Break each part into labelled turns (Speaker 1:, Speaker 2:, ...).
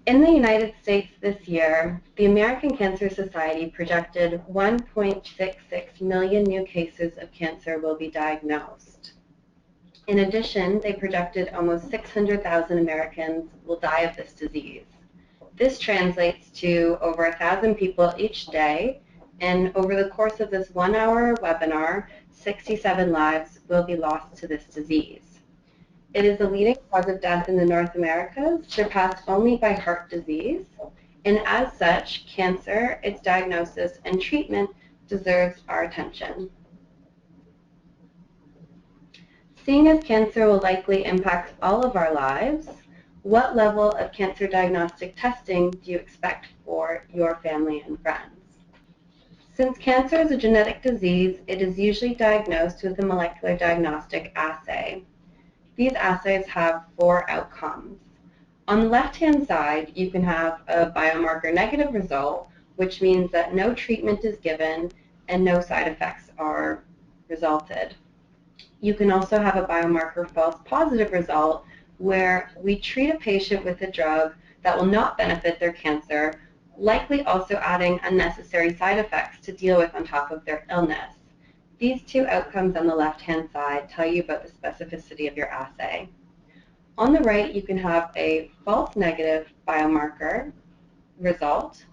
Speaker 1: In the United States this year, the American Cancer Society projected 1.66 million new cases of cancer will be diagnosed. In addition, they projected almost 600,000 Americans will die of this disease. This translates to over 1,000 people each day, and over the course of this 1-hour webinar, 67 lives will be lost to this disease. It is the leading cause of death in the North Americas, surpassed only by heart disease, and as such, cancer, its diagnosis, and treatment deserves our attention. Seeing as cancer will likely impact all of our lives, what level of cancer diagnostic testing do you expect for your family and friends? Since cancer is a genetic disease, it is usually diagnosed with a molecular diagnostic assay. These assays have 4 outcomes. On the left-hand side, you can have a biomarker negative result, which means that no treatment is given and no side effects are resulted. You can also have a biomarker false positive result, where we treat a patient with a drug that will not benefit their cancer, likely also adding unnecessary side effects to deal with on top of their illness. These 2 outcomes on the left-hand side tell you about the specificity of your assay. On the right, you can have a false negative biomarker result,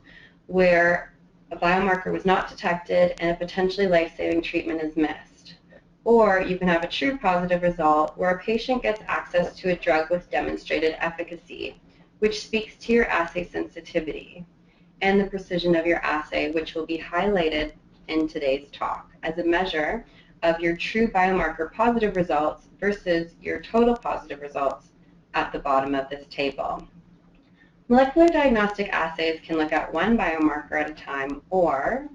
Speaker 1: where a biomarker was not detected and a potentially life-saving treatment is missed. Or you can have a true positive result, where a patient gets access to a drug with demonstrated efficacy, which speaks to your assay sensitivity and the precision of your assay, which will be highlighted in today's talk as a measure of your true biomarker positive results versus your total positive results at the bottom of this table. Molecular diagnostic assays can look at one biomarker at a time, or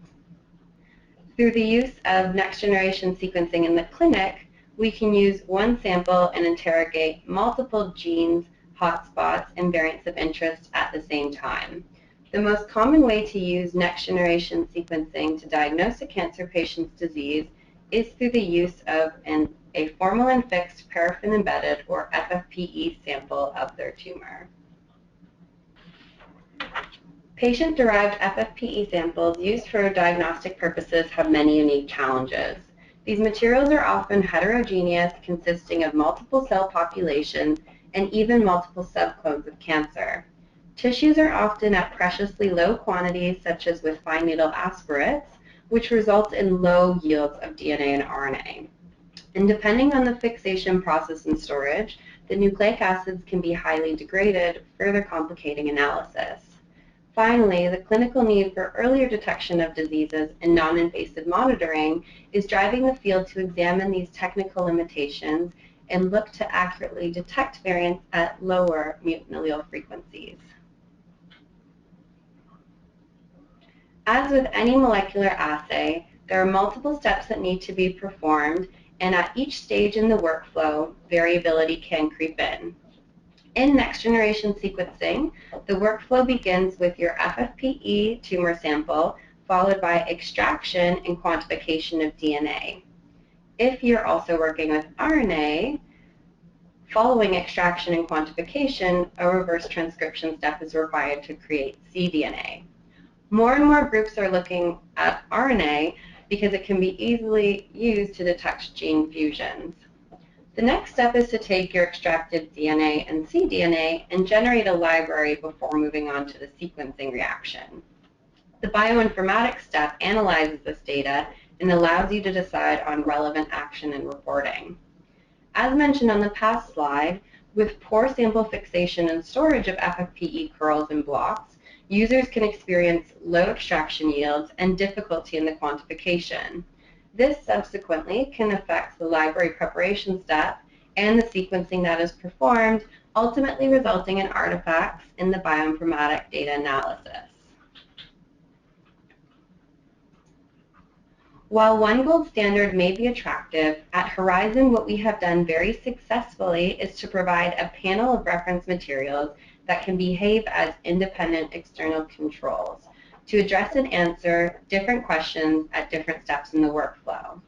Speaker 1: through the use of next-generation sequencing in the clinic, we can use one sample and interrogate multiple genes, hotspots, and variants of interest at the same time. The most common way to use next-generation sequencing to diagnose a cancer patient's disease is through the use of a formalin-fixed paraffin-embedded, or FFPE, sample of their tumor. Patient-derived FFPE samples used for diagnostic purposes have many unique challenges. These materials are often heterogeneous, consisting of multiple cell populations and even multiple subclones of cancer. Tissues are often at preciously low quantities, such as with fine needle aspirates, which results in low yields of DNA and RNA. And depending on the fixation process and storage, the nucleic acids can be highly degraded, further complicating analysis. Finally, the clinical need for earlier detection of diseases and non-invasive monitoring is driving the field to examine these technical limitations and look to accurately detect variants at lower mutant allele frequencies. As with any molecular assay, there are multiple steps that need to be performed, and at each stage in the workflow, variability can creep in. In next-generation sequencing, the workflow begins with your FFPE tumor sample, followed by extraction and quantification of DNA. If you're also working with RNA, following extraction and quantification, a reverse transcription step is required to create cDNA. More and more groups are looking at RNA because it can be easily used to detect gene fusions. The next step is to take your extracted DNA and cDNA and generate a library before moving on to the sequencing reaction. The bioinformatics step analyzes this data and allows you to decide on relevant action and reporting. As mentioned on the past slide, with poor sample fixation and storage of FFPE curls and blocks, users can experience low extraction yields and difficulty in the quantification. This subsequently can affect the library preparation step and the sequencing that is performed, ultimately resulting in artifacts in the bioinformatic data analysis. While one gold standard may be attractive, at Horizon what we have done very successfully is to provide a panel of reference materials that can behave as independent external controls to address and answer different questions at different steps in the workflow.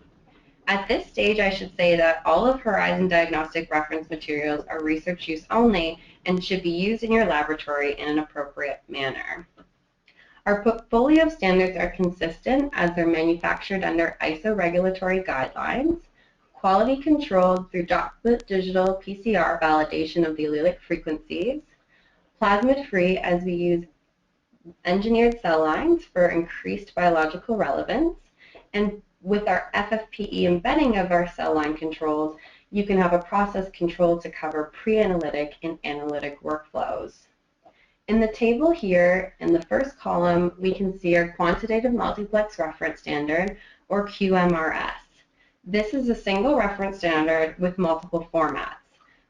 Speaker 1: At this stage, I should say that all of Horizon diagnostic reference materials are research use only and should be used in your laboratory in an appropriate manner. Our portfolio of standards are consistent as they're manufactured under ISO regulatory guidelines, quality controlled through droplet digital PCR validation of the allelic frequencies, plasmid-free as we use engineered cell lines for increased biological relevance, and with our FFPE embedding of our cell line controls, you can have a process control to cover pre-analytic and analytic workflows. In the table here, in the first column, we can see our Quantitative Multiplex Reference Standard, or QMRS. This is a single reference standard with multiple formats.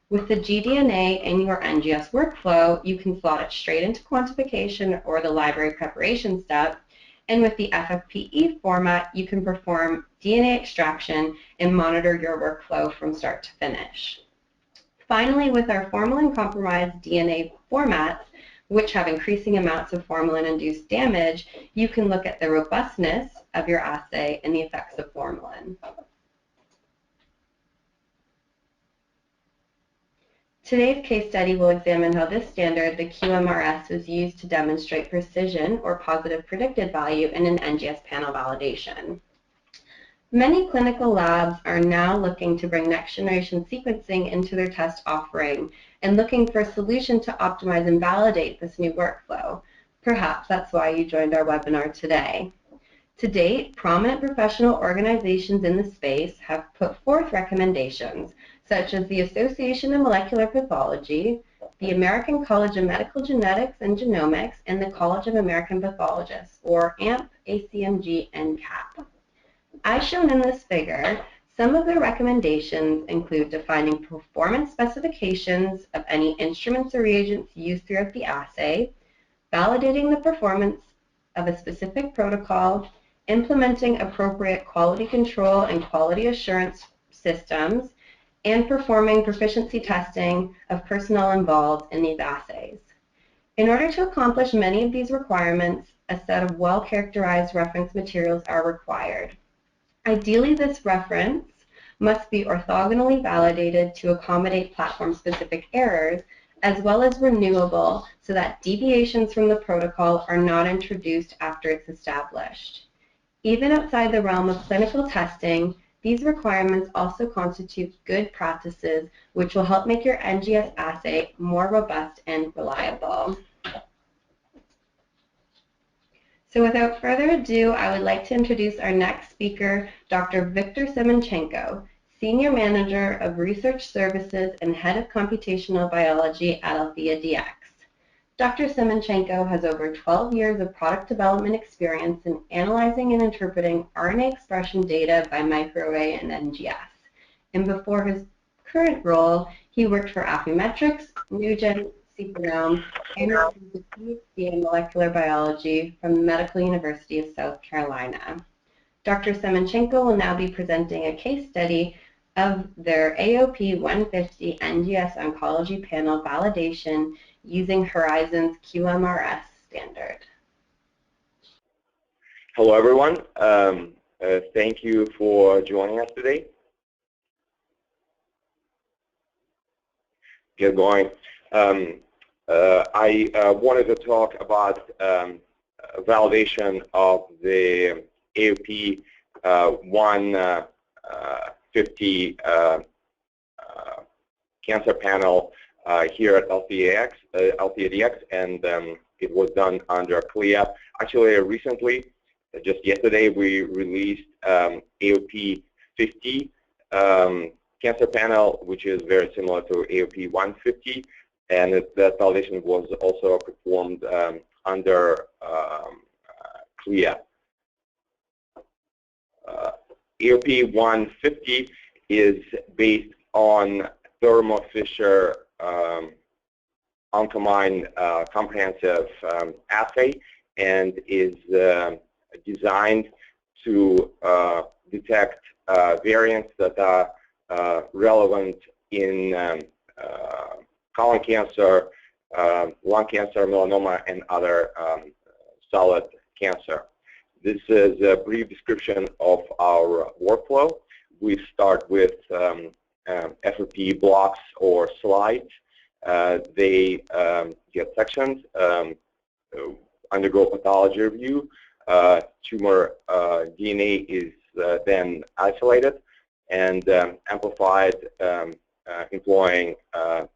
Speaker 1: With the gDNA in your NGS workflow, you can slot it straight into quantification or the library preparation step, and with the FFPE format, you can perform DNA extraction and monitor your workflow from start to finish. Finally, with our formalin-compromised DNA formats, which have increasing amounts of formalin-induced damage, you can look at the robustness of your assay and the effects of formalin. Today's case study will examine how this standard, the QMRS, was used to demonstrate precision or positive predicted value in an NGS panel validation. Many clinical labs are now looking to bring next-generation sequencing into their test offering and looking for a solution to optimize and validate this new workflow. Perhaps that's why you joined our webinar today. To date, prominent professional organizations in the space have put forth recommendations such as the Association of Molecular Pathology, the American College of Medical Genetics and Genomics, and the College of American Pathologists, or AMP, ACMG, and CAP. As shown in this figure, some of their recommendations include defining performance specifications of any instruments or reagents used throughout the assay, validating the performance of a specific protocol, implementing appropriate quality control and quality assurance systems, and performing proficiency testing of personnel involved in these assays. In order to accomplish many of these requirements, a set of well-characterized reference materials are required. Ideally, this reference must be orthogonally validated to accommodate platform-specific errors, as well as renewable so that deviations from the protocol are not introduced after it's established. Even outside the realm of clinical testing, these requirements also constitute good practices which will help make your NGS assay more robust and reliable. So without further ado, I would like to introduce our next speaker, Dr. Victor Simonchenko, Senior Manager of Research Services and Head of Computational Biology at AltheaDx. Dr. Simonchenko has over 12 years of product development experience in analyzing and interpreting RNA expression data by microarray and NGS. And before his current role, he worked for Affymetrix, Nugent, Sequenome, and received a PhD in molecular biology from the Medical University of South Carolina. Dr. Simonchenko will now be presenting a case study of their AOP 150 NGS oncology panel validation using Horizon's QMRS standard.
Speaker 2: Hello, everyone. Thank you for joining us today. Get going. I wanted to talk about validation of the AOP 150 cancer panel here at AltheaDx, and it was done under CLIA. Actually, recently, just yesterday, we released AOP 50 cancer panel, which is very similar to AOP 150, and that validation was also performed under CLIA. AOP 150 is based on Thermo Fisher Oncomine comprehensive assay, and is designed to detect variants that are relevant in colon cancer, lung cancer, melanoma, and other solid cancer. This is a brief description of our workflow. We start with FFPE blocks or slides. they get sectioned, undergo pathology review. Tumor DNA is then isolated and amplified employing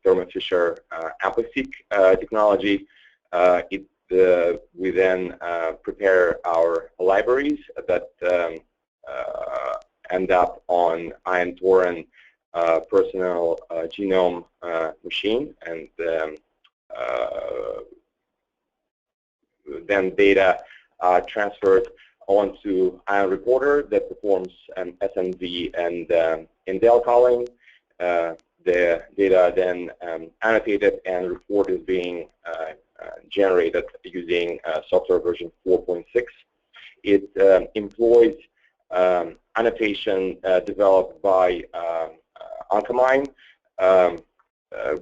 Speaker 2: Thermo Fisher AmpliSeq technology. We then prepare our libraries that end up on Ion Torrent personal genome machine, and then data transferred onto Ion Reporter that performs SNV and indel calling. The data then annotated, and report is being generated using software version 4.6. It employs annotation developed by Oncology,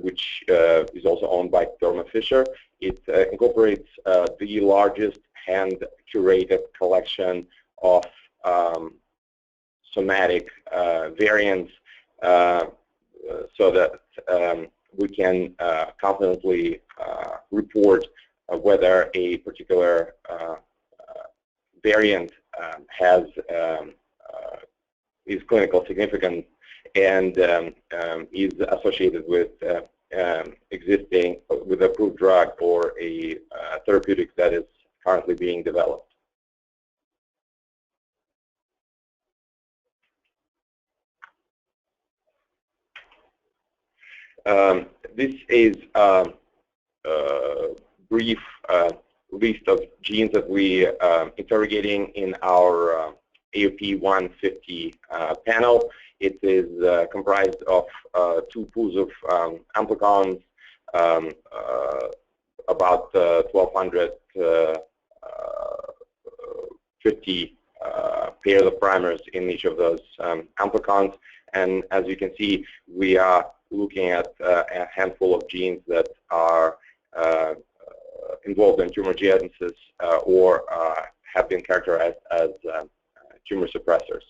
Speaker 2: which is also owned by Thermo Fisher. It incorporates the largest hand-curated collection of somatic variants so that we can confidently report whether a particular variant is clinical significant and is associated with with approved drug or a therapeutic that is currently being developed. This is a brief list of genes that we are interrogating in our AOP 150 panel. It is comprised of 2 pools of amplicons, about 1,250 pairs of primers in each of those amplicons. And as you can see, we are looking at a handful of genes that are involved in tumor genesis or have been characterized as tumor suppressors.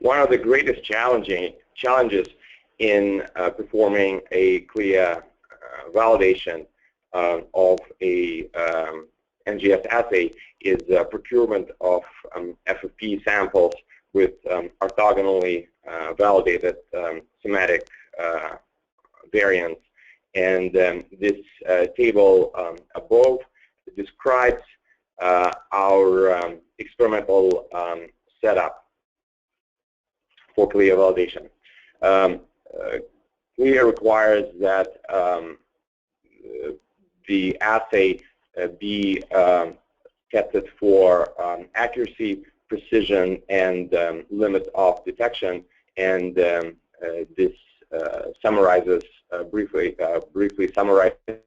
Speaker 2: One of the greatest challenges in performing a CLIA validation of a NGS assay is procurement of FFPE samples with orthogonally validated somatic variants. And this table above describes our experimental setup for CLIA validation. CLIA requires that the assay be tested for accuracy, precision, and limit of detection. And this summarizes briefly summarizes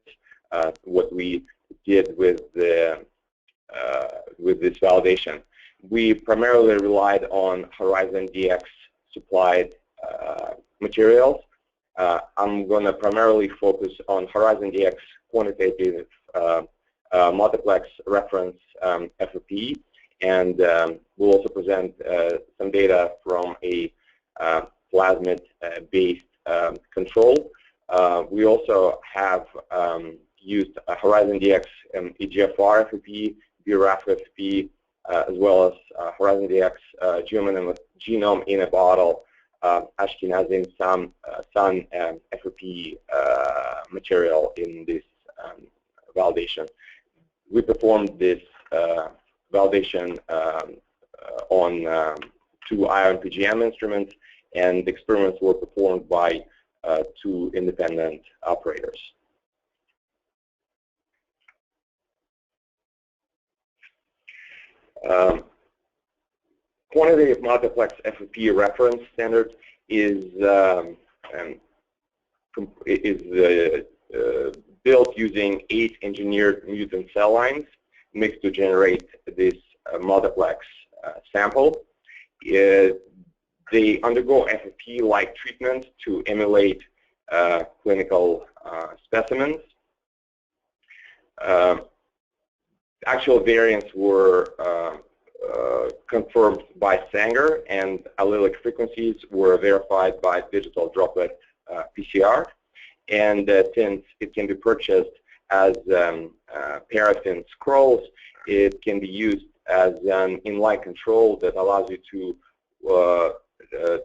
Speaker 2: what we did with this validation. We primarily relied on HorizonDx supplied materials. I'm going to primarily focus on HorizonDx quantitative multiplex reference FFPE, and we'll also present some data from a plasmid-based control. We also have used HorizonDx EGFR FFPE, BRAF FFPE, as well as HorizonDx genome in a bottle, Ashkenazim Sun FFPE material in this validation. We performed this validation on 2 ion PGM instruments, and experiments were performed by 2 independent operators. Quantitative multiplex FFPE Reference Standards is built using 8 engineered mutant cell lines mixed to generate this multiplex sample. They undergo FFPE-like treatment to emulate clinical specimens. Actual variants were confirmed by Sanger, and allelic frequencies were verified by digital droplet PCR. And since it can be purchased as paraffin scrolls, it can be used as an inline control that allows you to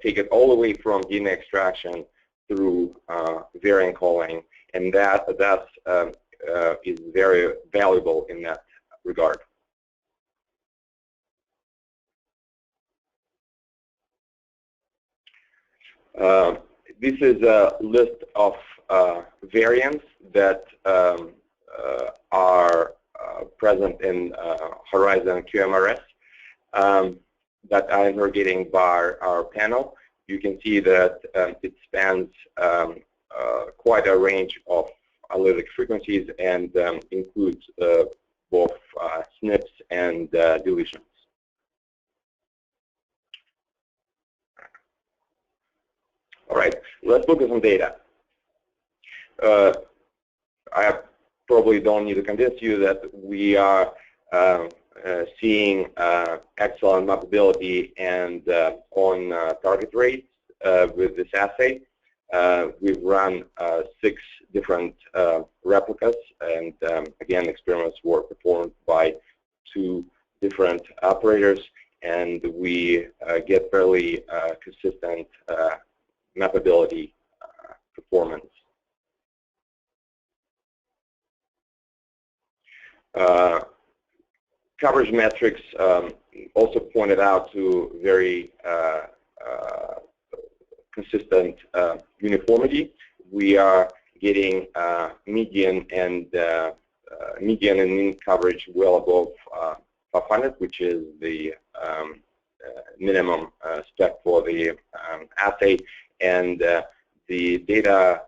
Speaker 2: take it all the way from DNA extraction through variant calling, and that is very valuable in that regard. This is a list of variants that are present in Horizon QMRS that are interrogating by our panel. You can see that it spans quite a range of allelic frequencies and includes both SNPs and deletions. All right, let's look at some data. I probably don't need to convince you that we are seeing excellent mappability and on target rates with this assay. We've run 6 different replicas, and again, experiments were performed by 2 different operators, and we get fairly consistent mappability performance. Coverage metrics also pointed out to very consistent uniformity. We are getting median and mean coverage well above 500, which is the minimum spec for the assay, and the data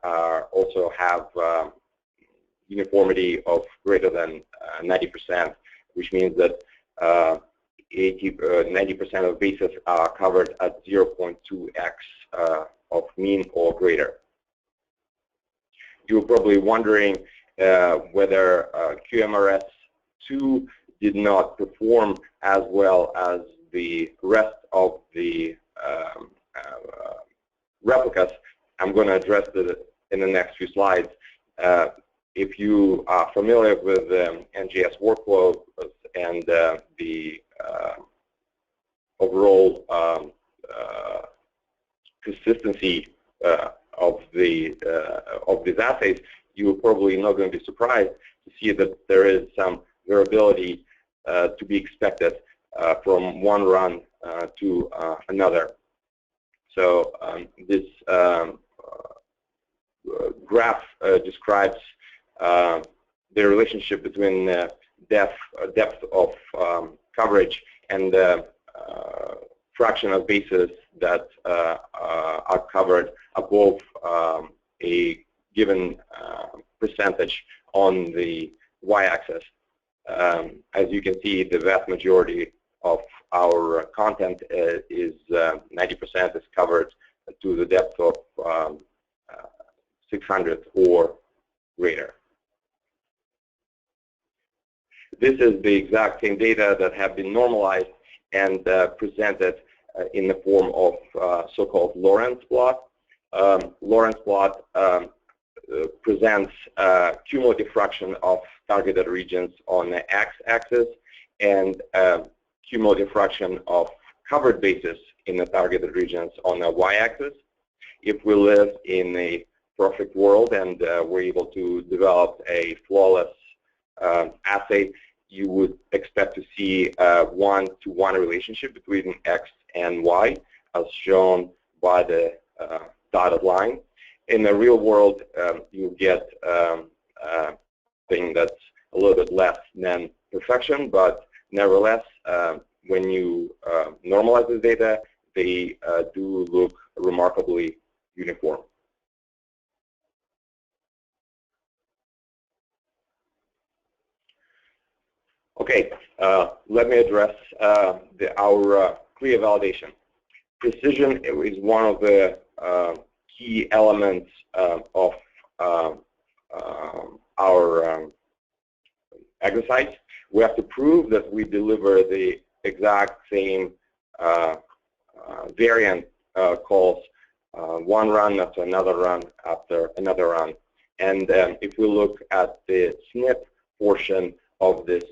Speaker 2: also have uniformity of greater than 90%, which means that 90% of bases are covered at 0.2x of mean or greater. You're probably wondering whether QMRS2 did not perform as well as the rest of the replicas. I'm going to address it in the next few slides. If you are familiar with NGS workflow and the overall consistency of these assays, you're probably not going to be surprised to see that there is some variability to be expected from one run to another. So this graph describes the relationship between depth of coverage and the fraction of bases that are covered above a given percentage on the y-axis. As you can see, the vast majority of our content is 90% is covered to the depth of 600 or greater. This is the exact same data that have been normalized and presented in the form of so-called Lorentz plot. Lorentz plot presents cumulative fraction of targeted regions on the x-axis and cumulative fraction of covered bases in the targeted regions on the y-axis. If we live in a perfect world and we're able to develop a flawless assay, you would expect to see a 1-to-1 relationship between x and y, as shown by the dotted line. In the real world, you get thing that's a little bit less than perfection, but nevertheless, when you normalize the data, they do look remarkably uniform. Okay, let me address our CLIA validation. Precision is one of the key elements of our exercise. We have to prove that we deliver the exact same variant calls, one run after another run after another run. And if we look at the SNP portion of this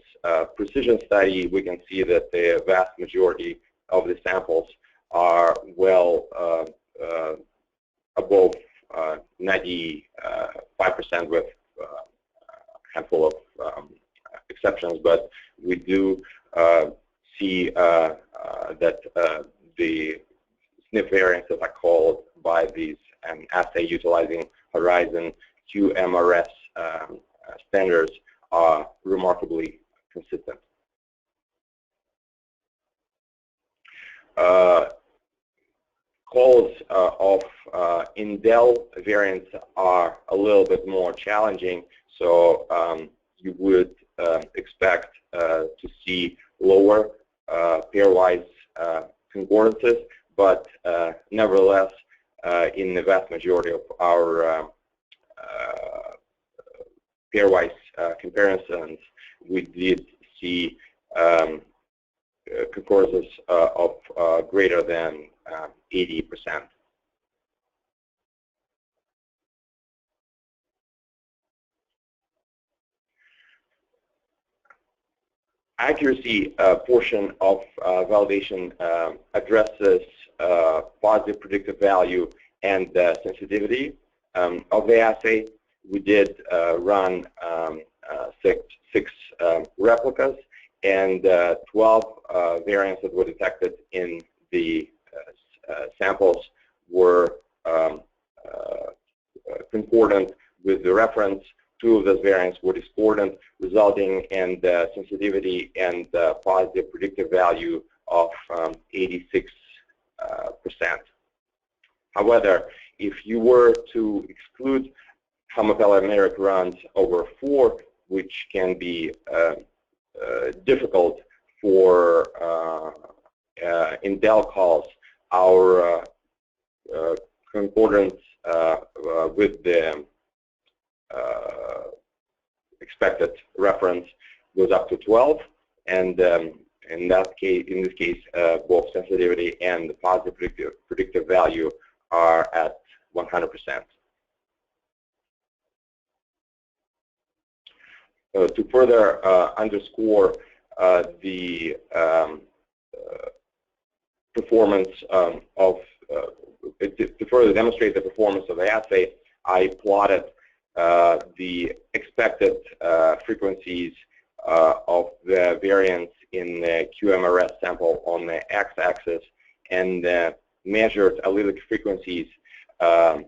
Speaker 2: precision study, we can see that the vast majority of the samples are well above 95%, with a handful of exceptions. But we do see that the SNP variants that are called by these assay utilizing Horizon QMRS standards are remarkably consistent. Calls of indel variants are a little bit more challenging, so you would expect to see lower pairwise concordances, but nevertheless, in the vast majority of our pairwise comparisons, we did see concordances of greater than 80%. Accuracy portion of validation addresses positive predictive value and sensitivity of the assay. We did run six replicas, and 12 variants that were detected in the samples were concordant with the reference. 2 of those variants were discordant, resulting in the sensitivity and positive predictive value of 86%. However, if you were to exclude homopalomeric runs over 4, which can be difficult for indel calls, our concordance with the expected reference goes up to 12, and in this case, both sensitivity and the positive predictive value are at 100%. To further underscore the performance to further demonstrate the performance of the assay, I plotted the expected frequencies of the variants in the QMRS sample on the x-axis, and measured allelic frequencies on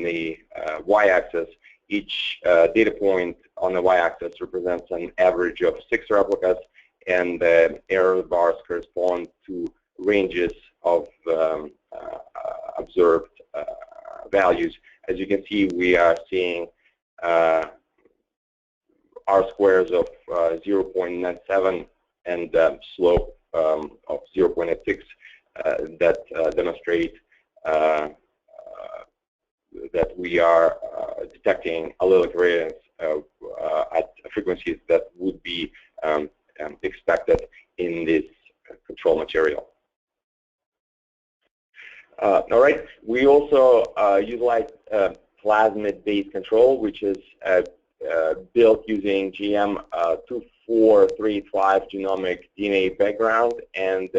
Speaker 2: the y-axis. Each data point on the y-axis represents an average of 6 replicas, and the error bars correspond to ranges of observed values. As you can see, we are seeing R-squares of 0.97 and slope of 0.86 that demonstrate that we are detecting allelic variants at frequencies that would be expected in this control material. All right, we also utilize plasmid-based control, which is built using GM2435 genomic DNA background, and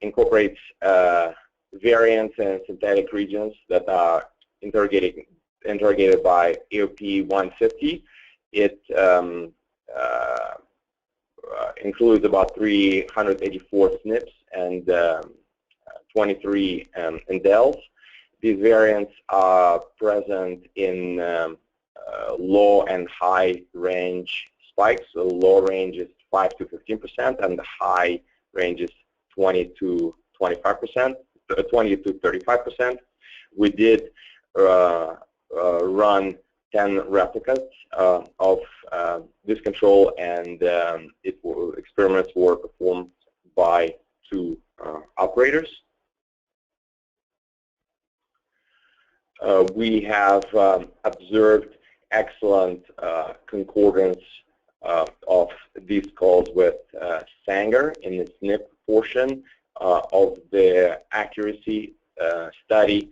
Speaker 2: incorporates variants and synthetic regions that are interrogated by AOP 150. It includes about 384 SNPs and 23 indels. These variants are present in low and high range spikes. The low range is 5 to 15%, and the high range is 20 to 35%. We did run 10 replicas of this control, and experiments were performed by 2 operators. We have observed excellent concordance of these calls with Sanger in the SNP portion of the accuracy study.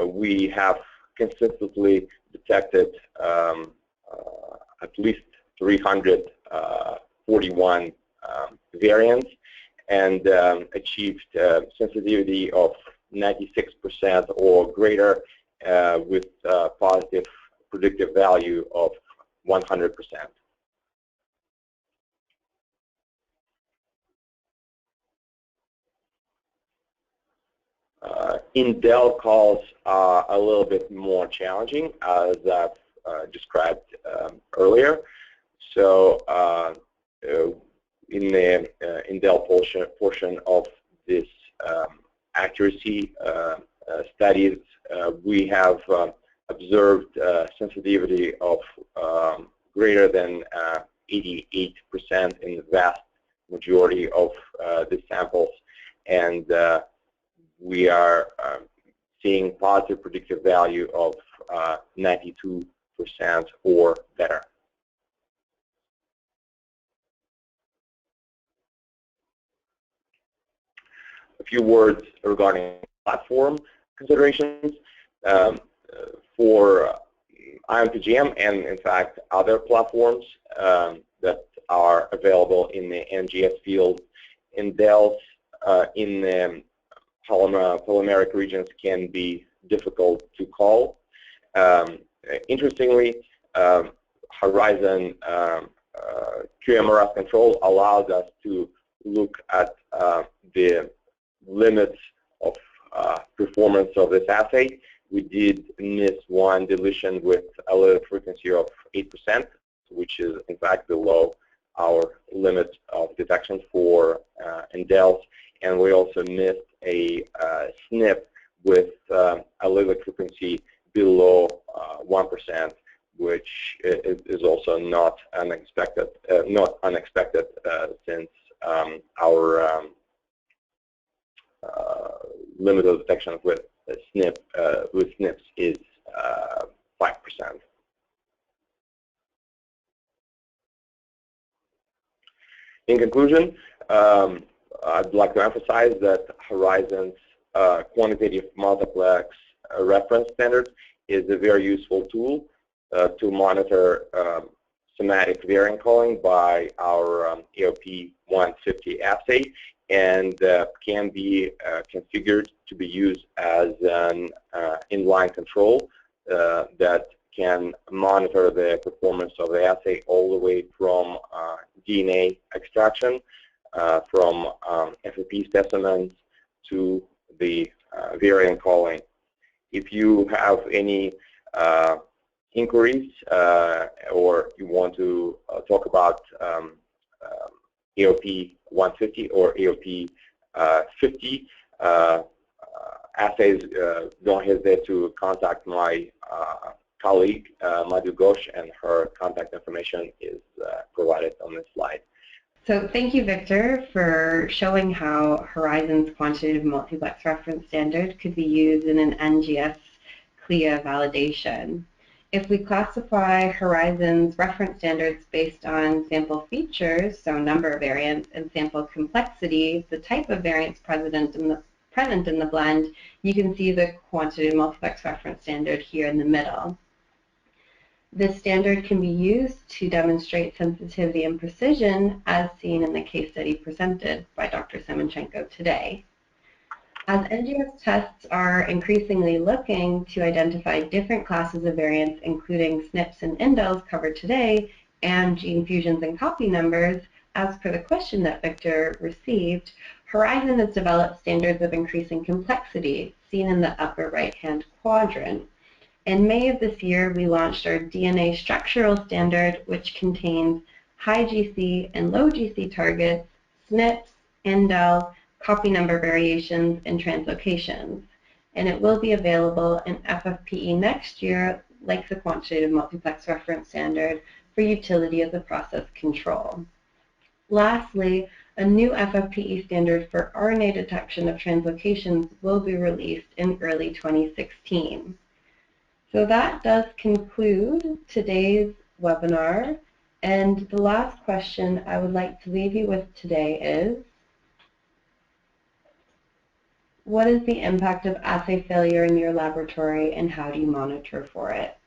Speaker 2: We have consistently detected at least 341 variants and achieved sensitivity of 96% or greater with positive predictive value of 100%. Indel calls are a little bit more challenging, as I've described earlier. So in the Indel portion of this accuracy studies, we have observed sensitivity of greater than 88% in the vast majority of the samples, and we are seeing positive predictive value of 92% or better. A few words regarding platform considerations. For ION-PGM and, in fact, other platforms that are available in the NGS field, indels in the polymeric regions can be difficult to call. Interestingly, Horizon QMRS control allows us to look at the limits of performance of this assay. We did miss one deletion with a allele frequency of 8%, which is in fact below our limit of detection for indels, and we also missed a SNP with allele frequency below 1%, which is also not unexpected. Since our limit of detection with SNPs is 5%. In conclusion, I'd like to emphasize that Horizon's quantitative multiplex reference standard is a very useful tool to monitor somatic variant calling by our AOP 150 assay, and can be configured to be used as an inline control that can monitor the performance of the assay all the way from DNA extraction from FFPE specimens to the variant calling. If you have any inquiries or you want to talk about AOP 150 or AOP 50 assays, don't hesitate to contact my colleague, Madhu Ghosh, and her contact information is provided on this slide.
Speaker 1: So thank you, Victor, for showing how Horizon's quantitative multiplex reference standard could be used in an NGS CLIA validation. If we classify Horizon's reference standards based on sample features, so number of variants, and sample complexity, the type of variants present in the blend, you can see the quantitative multiplex reference standard here in the middle. This standard can be used to demonstrate sensitivity and precision, as seen in the case study presented by Dr. Simonchenko today. As NGS tests are increasingly looking to identify different classes of variants, including SNPs and indels covered today, and gene fusions and copy numbers, as per the question that Victor received, Horizon has developed standards of increasing complexity, seen in the upper right-hand quadrant. In May of this year, we launched our DNA structural standard, which contains high GC and low GC targets, SNPs, indel, copy number variations, and translocations. And it will be available in FFPE next year, like the quantitative multiplex reference standard, for utility as a process control. Lastly, a new FFPE standard for RNA detection of translocations will be released in early 2016. So that does conclude today's webinar. And the last question I would like to leave you with today is, what is the impact of assay failure in your laboratory and how do you monitor for it?